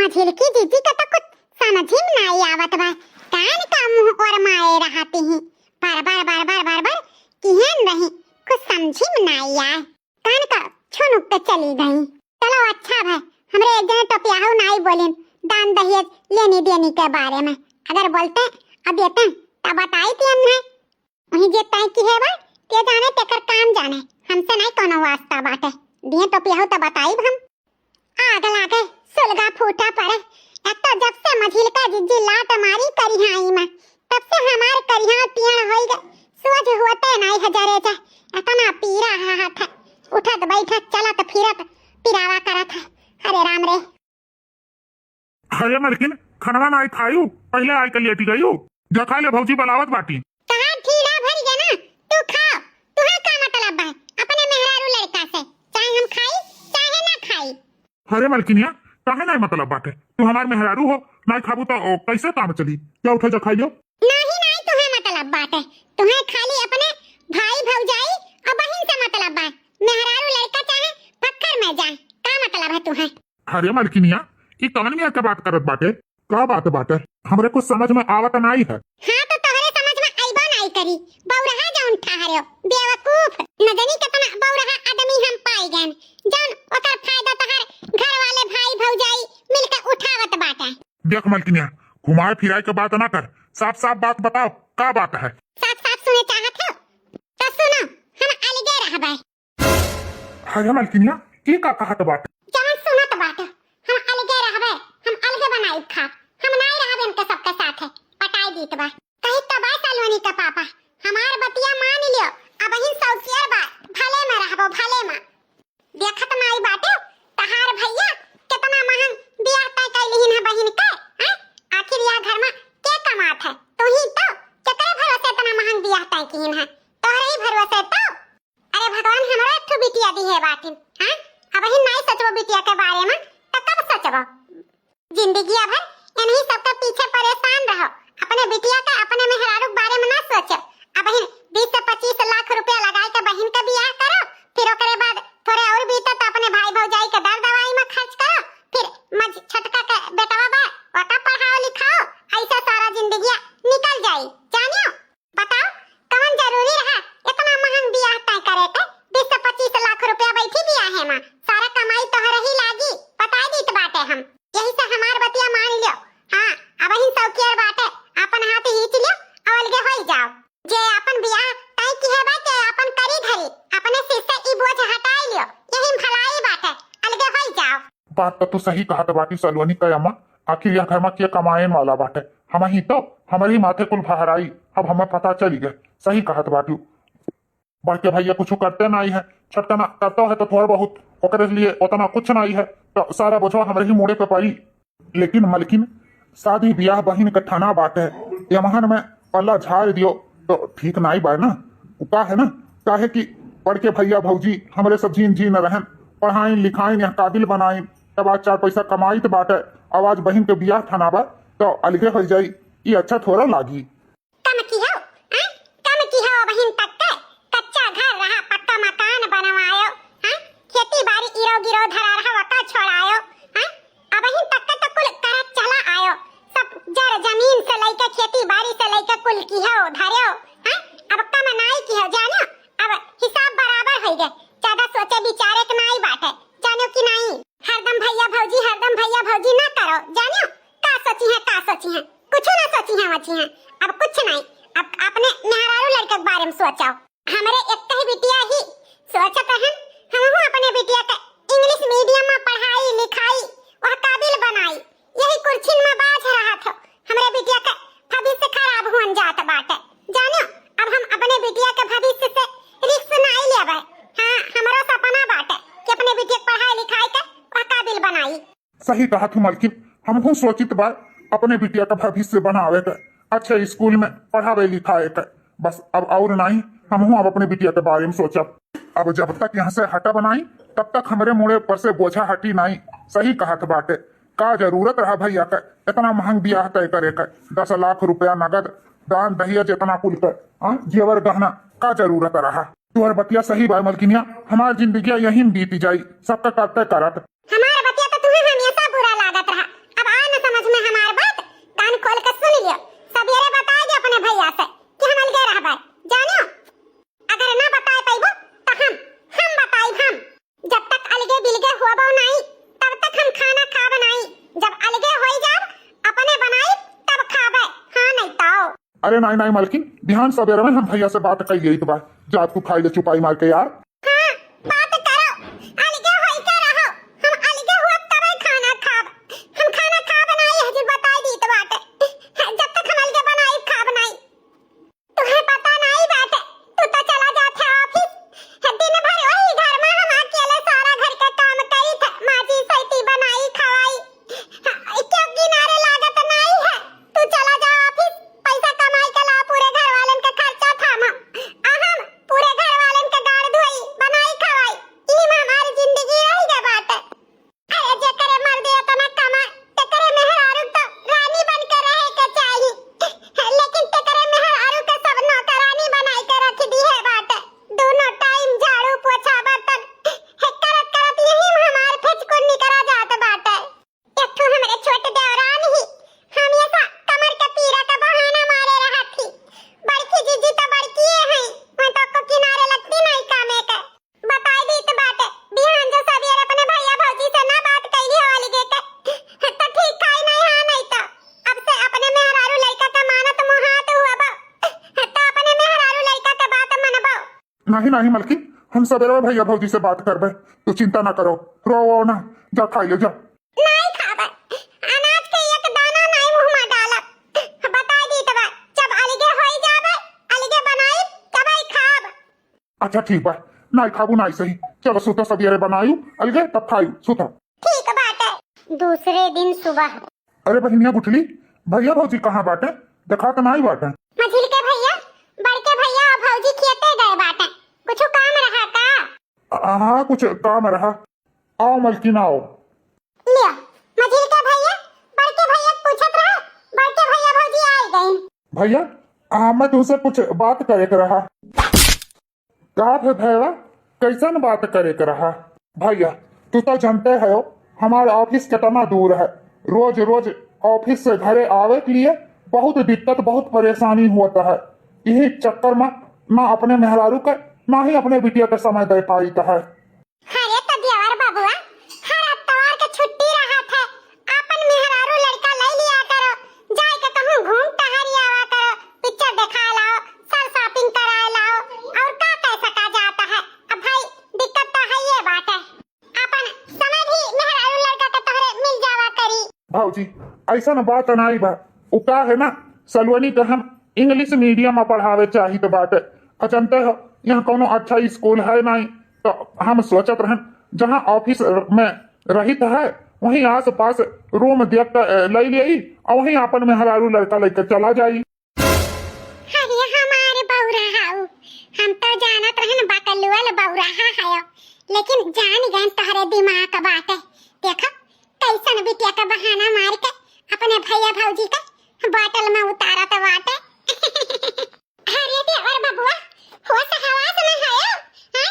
मझिलकी दीदी का तो कुछ समझ ही में नहीं आवत बा। कान का मुंह और माए रहती हैं बार बार बार बार बार बार किहन रही कुछ समझी में नहीं आए। कान का छुनुक के चली गई। चलो अच्छा भाई हमरे एक जने टपियाहू नहीं बोलें दान दहेज लेनी देनी के बारे में। अगर बोलते अब देते तब बताई थी हमने वही जे तय की है बा के जाने तेकर काम जाने हमसे नहीं कोनो वास्ता बाटे। दिए टपियाहू तो बताई हम। आग लागे सुलगा फूटा पड़े। एक तो जब से मझिलका जिज्जी लात मारी करिहाई में तब से हमार करिहा पियण होई गए। सोच होते नहीं हजारे जा इतना पीरा हाथ उठत बैठत चलत फिरत पिरावा करत है। अरे राम रे अरे मलकिन खनवा नहीं खायू पहले आई के लेटी गई जो खा ले भौजी बनावत बाटी। कहां ठीला भर गया ना तू खा तुहा का मतलब है अपने मेहरारू लड़का से चाहे हम खाई चाहे ना खाई। अरे मलकिनिया काहे नहीं मतलब बाटे तू हमार मेहरारू हो नहीं खाबू तो कैसे काम चली क्या उठे जो खाइयो। नहीं तुम्हें मतलब बात है तुम्हें खाली अपने भाई भौजाई और बहन से मतलब है। मेहरारू लड़का चाहे पत्थर में जाए का मतलब है तुम्हें। अरे मलकिनिया ये कौन में का बात करत बाटे का बात बाटे हमरे कुछ समझ में आवत नहीं है। हाँ तो तोहरे समझ में आइबो नहीं करी बौरहा जौन ठहरियो बेवकूफ नदनी कितना बौरहा आदमी हम पाई गए जौन ओकर फायदा तोहर घर वाले भाई भौजाई मिलकर उठावत बाटे। देख मलकिनिया घुमाए फिराए के बात ना कर साफ साफ बात बताओ का बात है। साफ साफ सुने चाहत हो तो सुनो हम अलगे रहबे। अरे मलकिनिया ये का कहत बाटे जौन सुनत बाटे हम अलगे रहबे हम अलगे बनाई खा हम नहीं रहबे इनके सबके साथ है पटाई दीत बा कहीं तो बा सलोनी का पापा हमार बतिया मान लियो अब ही सौसियर बा भले में रहबो भले में देखत माई बाटे तहार भैया कितना महंग बियाह तय कैलिहिन है बहिन के हैं। आखिर यह घर में के कमात है तू ही तो केकरे भरोसे इतना महंग बियाह तय किहिन है तोहरे ही भरोसे तो। अरे भगवान हमरो एक ठो बिटिया दी है बाटिन हैं अब ही नहीं सोचबो बिटिया के बारे में तो कब सोचबो। जिंदगी भर इन्हीं सबके पीछे परेशान रहो अपने बिटिया का अपने मेहरारू बारे में ना सोचो। अब ही 20 से 25 लाख रुपया लगाए के बहन का बियाह करो फिर ओकरे बाद थोड़े और बीते तो अपने भाई भौजाई के दर दवाई में खर्च करो फिर मज छटका के बेटवा बा ओका पढ़ाओ लिखाओ ऐसा सारा जिंदगी निकल जाई जानियो। बताओ कौन जरूरी रहा इतना महंग बियाह तय करे के 20 से 25 लाख रुपया बैठी बियाह है मां सारा कमाई तोहरे ही लागी बताई दीत बाटे हम यही से हमार बतिया मान लियो। हां अब ही सौकियर बाटे अपन हाथ हिच लियो अलगे होई जाओ जे अपन बियाह तय की है बाटे अपन करी धरी अपने सिर से ई बोझ हटाई लियो यही भलाई बाटे अलगे होई जाओ। बात तो तू सही कहत बाटी सलोनी का अम्मा आखिर यह घर में के कमाए वाला बाटे हम ही तो हमारे ही माथे कुल फहराई अब हमें पता चली गए सही कहत बाटी। बड़के भैया कुछ करते नहीं है छोटका ना करता है तो थोड़ा बहुत ओकरे लिए उतना कुछ नहीं है तो सारा बोझवा हमारे ही मोड़े पे पड़ी। लेकिन मलकिन शादी ब्याह बहिन का ठाना बात है यमहन में पल्ला झाड़ दियो तो ठीक नहीं बा ना का है ना काहे कि बड़के भैया भौजी हमारे सब जीन जी न रहन पढ़ाई लिखाई या काबिल बनाई तब आज 4 पैसा कमाई तो बाटे आवाज बहिन के बियाह ठाना बा तो अलगे हो जाई ये अच्छा थोड़ा लागी। कम की हो बहिन तक के कच्चा घर रहा पक्का मकान बनवायो हैं खेती बाड़ी इरो गिरो धरा रहा वका छोड़ायो हैं अब बहिन तक के तो कुल करत चला आयो सब जर जमीन से लेके खेती बाड़ी से लेके कुल की हो धरियो हैं अब कम नाई की हो जानो अब हिसाब बराबर हो गए ज्यादा सोचे बिचारे के नाई बाटे जानो कि नहीं हरदम भैया भौजी ना करो जानो का सोची है कुछ ना सोची है अब कुछ नहीं अब अपने मेहरारू लड़के के बारे में सोचो हमारे एक ही बिटिया ही सोचत रहन हम अपने बिटिया के इंग्लिश मीडियम में पढ़ाई लिखाई वह काबिल बनाई यही कुर्सी में बाज रहा था हमारे बिटिया के भविष्य खराब होन जात बाटे जानो अब हम अपने बिटिया के भविष्य से रिस्क नहीं लेबे। हां हमारा सपना बाटे कि अपने बिटिया के पढ़ाई लिखाई के वह काबिल बनाई। सही कहा तू मलकिन हमहू सोचित बा अपने बिटिया का भविष्य बनावे के अच्छे स्कूल में पढ़ावे लिखाए के बस अब और नहीं हमहू अब अपने बिटिया के बारे में सोचब। अब जब तक यहाँ से हटा बनाई तब तक हमारे मुड़े पर से बोझा हटी नहीं। सही कहत बाटे का जरूरत रहा भैया का इतना महंग बियाह तय करे का 10 लाख रुपया नगद दान दहेज इतना कुल कर जेवर गहना का जरूरत रहा। तुहर बतिया सही बा मलकिनिया हमार जिंदगी यही बीती जाई सबका करते करत। हमार बतिया तो तुम्हें हमेशा बुरा लागत रहा अब अरे नहीं नहीं मालकिन, ध्यान सवेरे में हम भैया से बात कही गई तो बात जात तू खाई ले चुपाई मार के यार। हाँ, बात करो। अलगे होई के रहो। हम अलगे हुआ तबे खाना खाब। हम खाना खा बनाई हजी बताई दी तो बात है। जब तक हम अलगे बनाई खा बनाई तुम्हें पता नहीं बात है। तू तो चला जाता ऑफिस, दिन भर वही घर में हम अकेले सारा घर का काम करी था। माजी सैती बनाई खवाई, क्यों किनारे लागत नहीं है। तू चला जा ऑफिस, पैसा कमाई के ला पूरे घर वालन का खर्चा थामा। हम पूरे घर वालन का गाड़ धोई बनाई खवाई, ई में हमारी जिंदगी रही गे बात है। अरे जे करे मर्द इतना कमा ते करे मेहरारू तो रानी बन के रहे के चाहिए, लेकिन ते करे मेहरारू के सब नौकरानी बनाई के रख दी है बात है। दोनों टाइम झाड़ू पोछा बर्तन करत करत यही में हमार फेचकुन्नी करा जात बात है। एक तो हमारे छोटे देवरान ही हमेशा कमर के पीरा का बहाना मारे रहा थी। बड़की जीजी तो बड़की है, मैं तो को किनारे लगती नहीं कामे के। बताई दी तो बात है, बिहान जो सवेरे अपने भैया भौजी से ना बात कैली वाली गे के तो ठीक खाई नहीं। हां नहीं तो अब से अपने मेहरारू लड़का का मानत मुहात हुआ बा तो अपने मेहरारू लड़का का बात मनबो। नहीं नहीं मालकिन, हम सवेरे में भैया भौजी से बात करबे, तू चिंता ना करो। रो ना, जा खाई ले जा। नहीं खाबा, अनाज के एक दाना नहीं मुंह में डालब। बताई दी तो बात, जब अलगे होई जाबे अलगे बनाई तब आई खाब। अच्छा ठीक बा, नहीं खाबू नहीं सही। चलो सुतो सवेरे बनायू अलगे तब खायू सुतो। ठीक बात है। दूसरे दिन सुबह अरे बहनिया गुठली, भैया भौजी कहाँ बाटे? देखा तो नहीं बाटे। मझिल के भैया, बड़के भैया और भौजी खेते गए बाटे। कुछ काम रहा का? हाँ कुछ काम रहा। आओ मलकिन आओ। लिया मझिल के भैया, बड़के भैया पूछत रहा, बड़के भैया भौजी आ गए। भैया मैं तुमसे कुछ बात करे के रहा। का है भैया, कैसन बात करे के रहा? भैया तू तो जानते हो हमारा ऑफिस कितना दूर है। रोज रोज ऑफिस से घरे आवे के लिए बहुत दिक्कत बहुत परेशानी होता है। यही चक्कर में ना अपने मेहरारू का ना ही अपने बिटिया का समय दे पाई है। अरे तो देवर बाबुआ, हर इतवार के छुट्टी रहा था, अपन मेहरारू लड़का ले लिया करो, जाए के कहूं घूम टहरी आवा करो, पिक्चर देखा लाओ, सर शॉपिंग करा लाओ, और का कह सका जाता है। अब भाई दिक्कत तो है ये बात है, अपन समय भी मेहरारू लड़का के तोहरे मिल जावा करी। भाजी ऐसा न बात नहीं बा, उ का है ना सलवनी के हम इंग्लिश मीडियम में पढ़ावे चाहिए तो बात है। जानते हो यहाँ कोनो अच्छा स्कूल है नहीं, तो हम सोचत रहन जहाँ ऑफिस में रहित है वहीं आस पास रूम देख कर ले ली और वहीं अपन मेहरारू लड़का लेकर चला जाई। अरे हमारे बौराहाऊ, हम तो जानत रहन बकलुअल बौराहा है, लेकिन जान गन तहरे दिमाग का बात है। देखो कैसन बिटिया का बहाना मार के अपने भैया भौजी का बोतल में उतारा तो बात है। अरे देवर बबुआ, होश हवास में है हैं?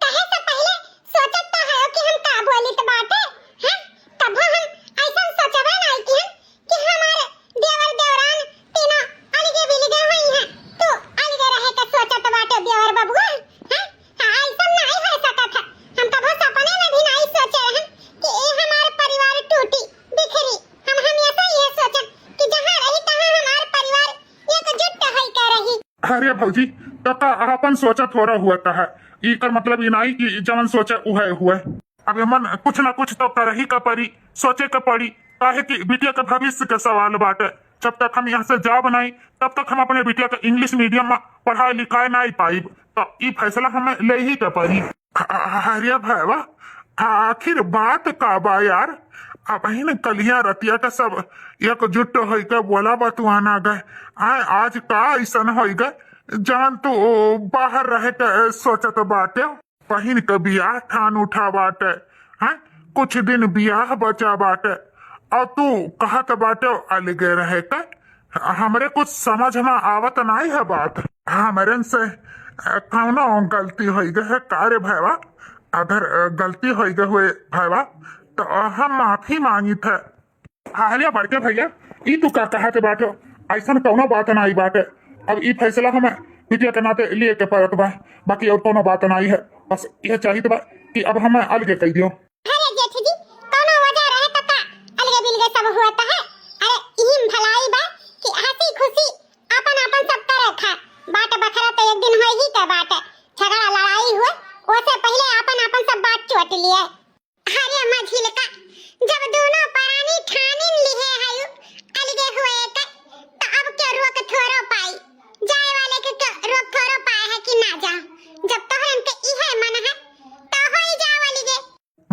कहे से पहले सोचत तो है कि हम का बोली तो बात है हैं? तब हम ऐसा सोचबे नहीं कि हमारे देवर देवरान तीनों अलगे बिलगे हुई हैं। तो अलगे रहे के सोचत बाटे देवर बबुआ हैं? ऐसा नहीं हो सकता था। हम कभी सपने में भी नहीं सोचे रहन कि ये हमारा परिवार टूटी बिखरी। हम हमेशा ये सोचन कि जहाँ रही तहाँ हमारा परिवार एकजुट होई के रही। अरे भौजी तो का अपन सोचा थोड़ा हुआ है, इकर मतलब ये नहीं कि जवन सोचे उहे हुए। अब मन कुछ ना कुछ तो कर ही का पड़ी, सोचे का पड़ी, काहे कि बिटिया का भविष्य का सवाल बाटे। जब तक हम यहाँ से जाब नहीं तब तक हम अपने बिटिया का इंग्लिश मीडियम में पढ़ाई लिखाई नहीं पाई, तो ये फैसला हमें ले ही का पड़ी। अरे भैया आखिर बात का बा यार, अब न कलिया रतिया का सब एकजुट हो गए बोला बतुआना गए। आज का ऐसा हो गए जान तो बाहर रहे के सोचत बाटे, बहिन के बियाह ठान उठा बाटे हैं, कुछ दिन बियाह बचा बाटे और तू कहत बाटे अलगे रहे के। हमरे कुछ समझ में आवत नहीं है बात। हमरे से कौनो गलती हो गई है कार्य भैया, अगर गलती हो गई हुए भैया तो हम माफी मांगी थे। हालिया बड़के भैया ई तू का कहत बाटे, ऐसा कौनो बात नहीं बाटे। अब ई फैसला हमें बिटिया के नाते लिए के पड़त बा, बाकी और कोनो बात नहीं है। बस यह चाहिए बा कि अब हमें अलगे कह दियो। अरे जेठ जी कोनो वजह रहे तो का अलगे बिलगे सब हुआ है। अरे इहिम भलाई बा कि हंसी खुशी अपन अपन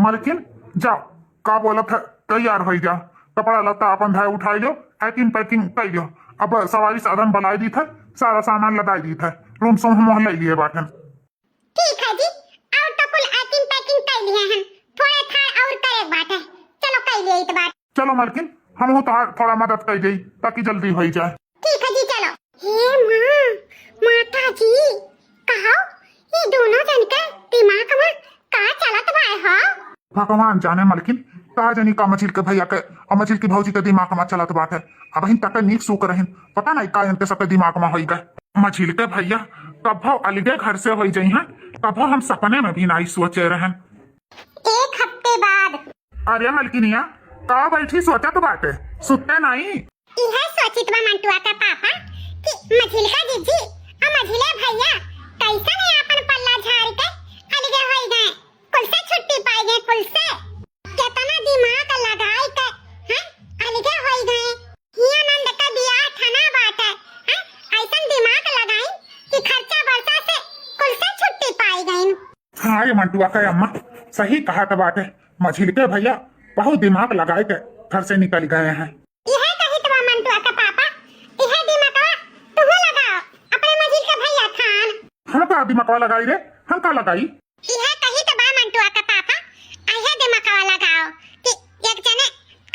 मालकिन जाओ का बोलत है तैयार हो जा कपड़ा लत्ता अपन धाय उठाई लो पैकिंग पैकिंग कर लो अब सवारी साधन बनाई दी था सारा सामान लदाई दी था रूम सो हम ले लिए बाटन ठीक है जी और तो कुल पैकिंग पैकिंग कर लिए हैं थोड़ा था और करे बात है चलो कर लिए इस बात चलो मालकिन हम हो तो थोड़ा मदद कर जाई ताकि जल्दी हो जाए ठीक है जी चलो हे माँ माता जी कहो ये दोनों जन का दिमाग में का चलत भाई हो भगवान जाने मालकिन का जनी का मछिल के भैया के और मछिल की भौजी के दिमाग में चलत बात है अब हिन तक नीक सूक रहिन पता नहीं का इनके सबके दिमाग में हो गए मछिल के भैया कभो अलगे घर से हो जाई हैं कभो हम सपने में भी नहीं सोचे रहन एक हफ्ते बाद अरे मलकिनिया का बैठी सोचत बाटे सुते नहीं यह सोचित बा मंटुआ का पापा कि मझिल का जीजी और मझिले भैया कैसा नहीं अपन पल्ला झाड़ के अलगे हो गए कुल से छुट्टी पाई गए कुल से कितना दिमाग लगाई के हैं अलगे हो गए हिया नंद का बियाह थाना बात है हैं ऐसा दिमाग लगाई कि खर्चा वर्षा से कुल से छुट्टी पाई गई हाँ ये मंटुआ का अम्मा सही कहा था बाटे मछिल के भैया बहुत दिमाग लगाए के घर से निकल गए हैं यह कही तो मंटुआ का पापा यह दिमाग तुम लगाओ अपने मझिल का भैया खान हम का दिमाग लगाई रे हम का लगाई यह कही तो मंटुआ का पापा यह दिमाग लगाओ कि एक जने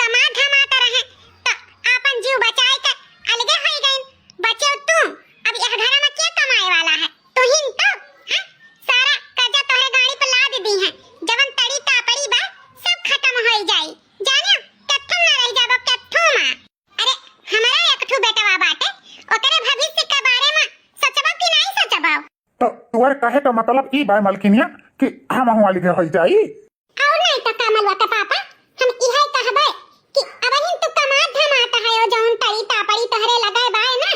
कमा धमाता रहे तो अपन जीव बचाए के अलगे हो गए बचे तुम अब यह घर में क्या कमाए वाला है तू ही तो हैं सारा कर्जा तोहरे गाड़ी पर लाद दी है जवन तड़ी तापड़ी बा सब खत्म हो जाई जानियो कथम ना रह जाबो कथम अरे हमारा एकठू बेटवा बाटे ओकरे भविष्य के बारे में सोचबो कि नहीं सोचबो तो तुअर कहे का मतलब ई बा मलकिनिया कि हम हूं अलगे हो जाई और नहीं तो कमलवा का पापा हम इहे कहबे कि अबहिन तू कमा धमाता है ओ जौन तड़ी तापड़ी तहरे लगाए बाय ना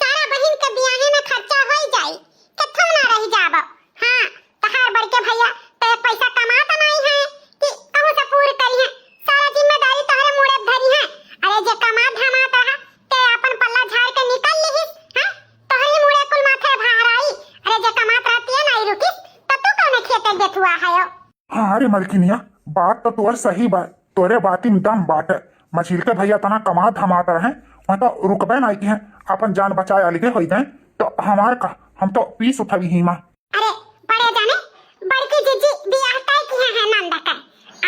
सारा बहिन के बियाहे में खर्चा होई जाई कथम ना रह जाबो हां तहार बड़के भैया ते पैसा कमाता नहीं है कि कहू से पूरी करी है सारा जिम्मेदारी तहरे मुड़े धरी है अरे जे कमा धमाता है ते अपन पल्ला झाड़ के निकल लिहिस हां तहरे मुड़े कुल माथे भार आई अरे जे कमात रहती है नहीं रुकिस तब तू कौन खेते देखुआ है हाँ अरे मलकिनिया बात तो तुअर सही बा तोरे बाती में दम बाटे मछिल के भैया तना कमा धमाता रहे वहां तो रुकबे नहीं है अपन जान बचाए अलगे हो गए तो हमार का हम तो पीस उठवी ही मां अरे बड़े जाने बड़की जीजी बियाह तय किए हैं नंदा का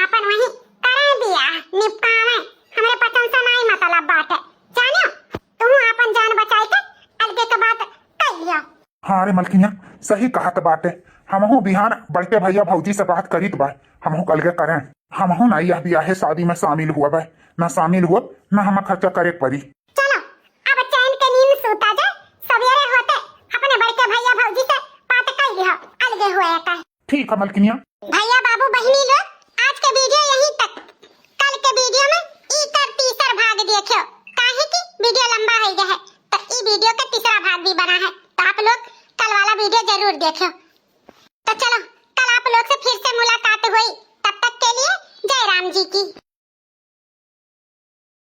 अपन वही करे बियाह निपटावे हमरे पसंद से नहीं मतलब बात है जानियो तुम अपन जान बचाए के अलगे के बात कर लियो हाँ अरे मलकिनिया सही कहत बाटे हमहू बिहान बड़के भैया भौजी से बात करीत बा हमहू अलगे करें हमहू ना यह बियाहे शादी में शामिल हुआ बा ना शामिल हुआ ना हम खर्चा करे पड़ी चलो अब चैन के नींद सूता जा सवेरे होते अपने बड़के भैया भौजी से बात कर लियो अलगे हुए का ठीक है मलकिनिया भैया बाबू बहनी लोग आज के वीडियो यहीं तक कल के वीडियो में इतर तीसर भाग देखियो काहे कि वीडियो लंबा हो गया है तो ई वीडियो का तीसरा भाग भी बना है तो आप लोग कल वाला वीडियो जरूर देखियो तो चलो कल आप लोग से फिर से मुलाकात हुई